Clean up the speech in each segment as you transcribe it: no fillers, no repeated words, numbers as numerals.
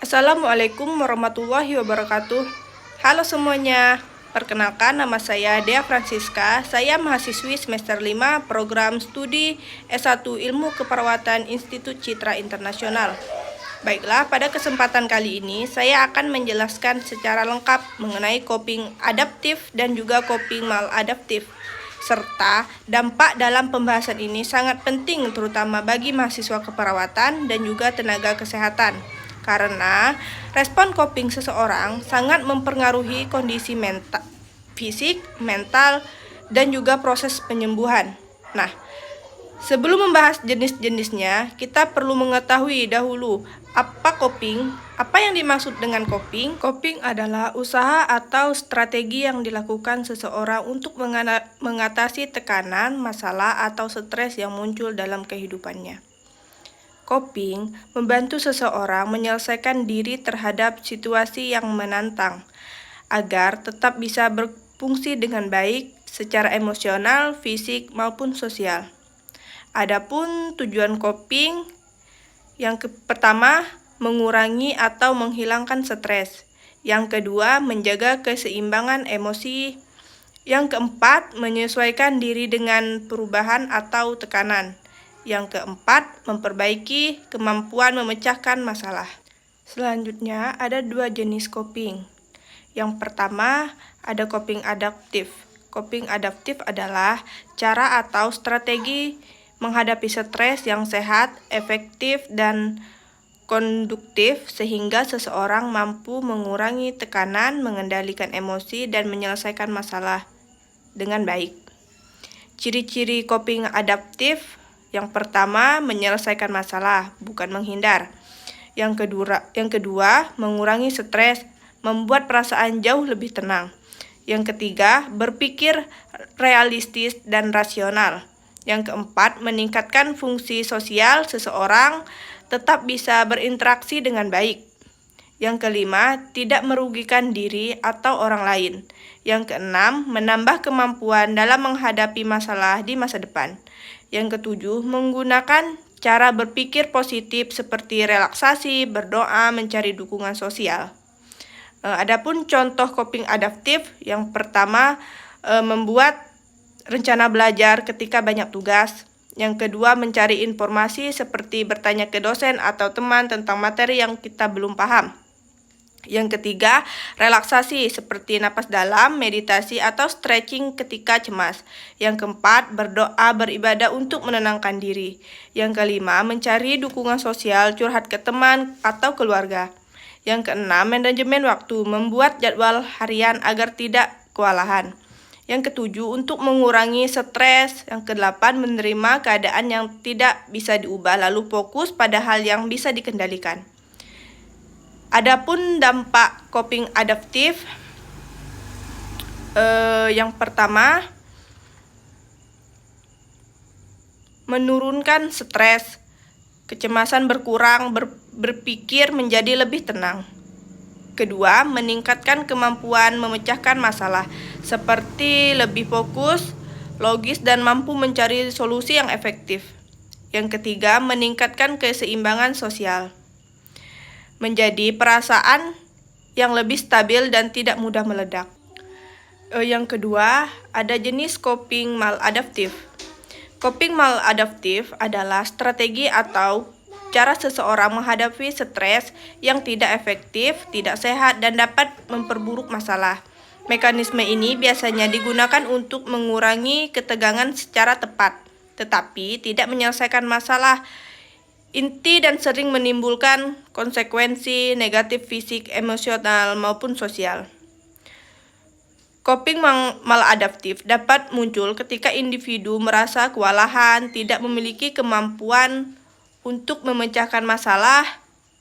Assalamualaikum warahmatullahi wabarakatuh. Halo semuanya, perkenalkan nama saya Dea Francisca. Saya mahasiswi semester 5 program studi S1 Ilmu Keperawatan Institut Citra Internasional. Baiklah, pada kesempatan kali ini saya akan menjelaskan secara lengkap mengenai coping adaptif dan juga coping maladaptif. Serta dampak dalam pembahasan ini sangat penting terutama bagi mahasiswa keperawatan dan juga tenaga kesehatan. Karena respon coping seseorang sangat mempengaruhi kondisi fisik, mental, dan juga proses penyembuhan. Nah, sebelum membahas jenis-jenisnya, kita perlu mengetahui dahulu apa yang dimaksud dengan coping. Coping adalah usaha atau strategi yang dilakukan seseorang untuk mengatasi tekanan, masalah, atau stres yang muncul dalam kehidupannya. Coping membantu seseorang menyelesaikan diri terhadap situasi yang menantang, agar tetap bisa berfungsi dengan baik secara emosional, fisik, maupun sosial. Adapun tujuan coping, yang pertama, mengurangi atau menghilangkan stres. Yang kedua, menjaga keseimbangan emosi. Yang keempat, menyesuaikan diri dengan perubahan atau tekanan. Yang keempat, memperbaiki kemampuan memecahkan masalah. Selanjutnya, ada dua jenis coping. Yang pertama, ada coping adaptif. Coping adaptif adalah cara atau strategi menghadapi stres yang sehat, efektif, dan konduktif sehingga seseorang mampu mengurangi tekanan, mengendalikan emosi, dan menyelesaikan masalah dengan baik. Ciri-ciri coping adaptif: yang pertama, menyelesaikan masalah, bukan menghindar. Yang kedua, mengurangi stres, membuat perasaan jauh lebih tenang. Yang ketiga, berpikir realistis dan rasional. Yang keempat, meningkatkan fungsi sosial seseorang, tetap bisa berinteraksi dengan baik. Yang kelima, tidak merugikan diri atau orang lain. Yang keenam, menambah kemampuan dalam menghadapi masalah di masa depan. Yang ketujuh, menggunakan cara berpikir positif seperti relaksasi, berdoa, mencari dukungan sosial. Adapun contoh coping adaptif, yang pertama, membuat rencana belajar ketika banyak tugas. Yang kedua, mencari informasi seperti bertanya ke dosen atau teman tentang materi yang kita belum paham. Yang ketiga, relaksasi seperti napas dalam, meditasi, atau stretching ketika cemas. Yang keempat, berdoa, beribadah untuk menenangkan diri. Yang kelima, mencari dukungan sosial, curhat ke teman atau keluarga. Yang keenam, manajemen waktu, membuat jadwal harian agar tidak kewalahan. Yang ketujuh, untuk mengurangi stres. Yang kedelapan, menerima keadaan yang tidak bisa diubah, lalu fokus pada hal yang bisa dikendalikan. Adapun dampak coping adaptif, yang pertama, menurunkan stres, kecemasan berkurang, berpikir menjadi lebih tenang. Kedua, meningkatkan kemampuan memecahkan masalah, seperti lebih fokus, logis, dan mampu mencari solusi yang efektif. Yang ketiga, meningkatkan keseimbangan sosial, menjadi perasaan yang lebih stabil dan tidak mudah meledak. Yang kedua, ada jenis coping maladaptif. Coping maladaptif adalah strategi atau cara seseorang menghadapi stres yang tidak efektif, tidak sehat, dan dapat memperburuk masalah. Mekanisme ini biasanya digunakan untuk mengurangi ketegangan secara tepat, tetapi tidak menyelesaikan masalah inti dan sering menimbulkan konsekuensi negatif fisik, emosional, maupun sosial. Coping maladaptif dapat muncul ketika individu merasa kewalahan, tidak memiliki kemampuan untuk memecahkan masalah,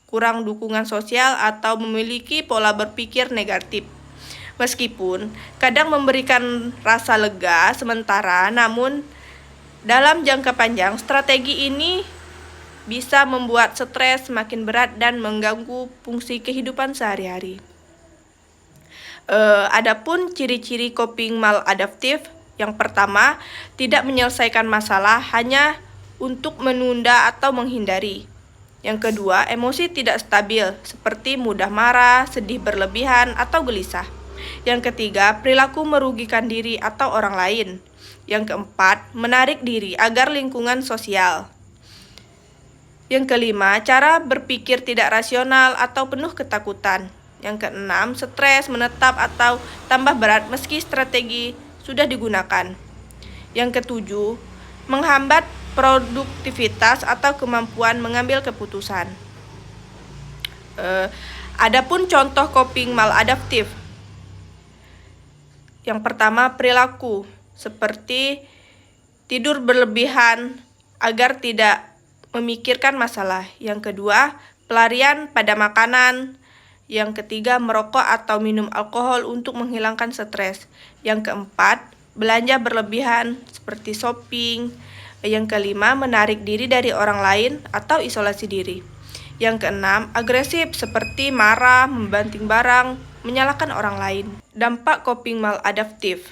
kurang dukungan sosial, atau memiliki pola berpikir negatif. Meskipun kadang memberikan rasa lega sementara, namun dalam jangka panjang strategi ini bisa membuat stres semakin berat dan mengganggu fungsi kehidupan sehari-hari. Adapun ciri-ciri coping maladaptif, yang pertama, tidak menyelesaikan masalah, hanya untuk menunda atau menghindari. Yang kedua, emosi tidak stabil, seperti mudah marah, sedih berlebihan, atau gelisah. Yang ketiga, perilaku merugikan diri atau orang lain. Yang keempat, menarik diri agar lingkungan sosial. Yang kelima, cara berpikir tidak rasional atau penuh ketakutan. Yang keenam, stres menetap atau tambah berat meski strategi sudah digunakan. Yang ketujuh, menghambat produktivitas atau kemampuan mengambil keputusan. Adapun contoh coping maladaptif. Yang pertama, perilaku seperti tidur berlebihan agar tidak memikirkan masalah. Yang kedua, pelarian pada makanan. Yang ketiga, merokok atau minum alkohol untuk menghilangkan stres. Yang keempat, belanja berlebihan seperti shopping. Yang kelima, menarik diri dari orang lain atau isolasi diri. Yang keenam, agresif seperti marah, membanting barang, menyalahkan orang lain. Dampak coping maladaptif.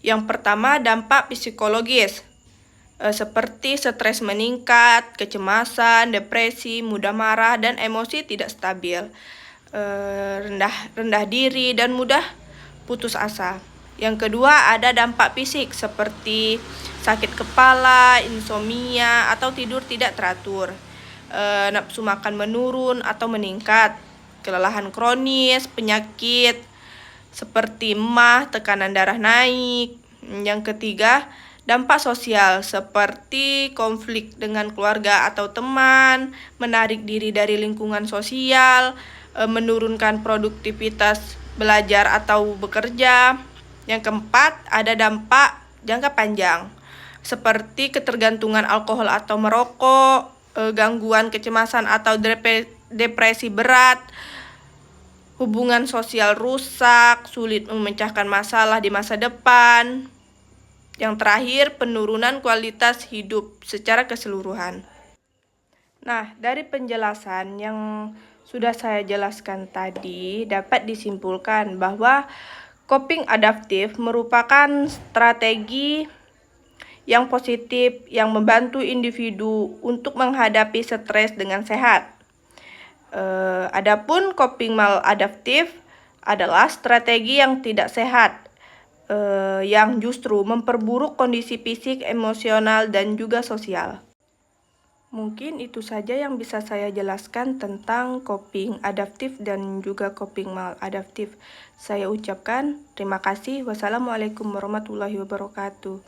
Yang pertama, dampak psikologis. Seperti stres meningkat, kecemasan, depresi, mudah marah, dan emosi tidak stabil, rendah diri, dan mudah putus asa. Yang kedua, ada dampak fisik seperti sakit kepala, insomnia, atau tidur tidak teratur, nafsu makan menurun atau meningkat, kelelahan kronis, penyakit seperti emah, tekanan darah naik. Yang ketiga, dampak sosial seperti konflik dengan keluarga atau teman, menarik diri dari lingkungan sosial, menurunkan produktivitas belajar atau bekerja. Yang keempat, ada dampak jangka panjang seperti ketergantungan alkohol atau merokok, gangguan kecemasan atau depresi berat, hubungan sosial rusak, sulit memecahkan masalah di masa depan. Yang terakhir, penurunan kualitas hidup secara keseluruhan. Nah, dari penjelasan yang sudah saya jelaskan tadi, dapat disimpulkan bahwa coping adaptif merupakan strategi yang positif yang membantu individu untuk menghadapi stres dengan sehat. Adapun coping maladaptif adalah strategi yang tidak sehat, yang justru memperburuk kondisi fisik, emosional, dan juga sosial. Mungkin itu saja yang bisa saya jelaskan tentang coping adaptif dan juga coping maladaptif. Saya ucapkan terima kasih. Wassalamualaikum warahmatullahi wabarakatuh.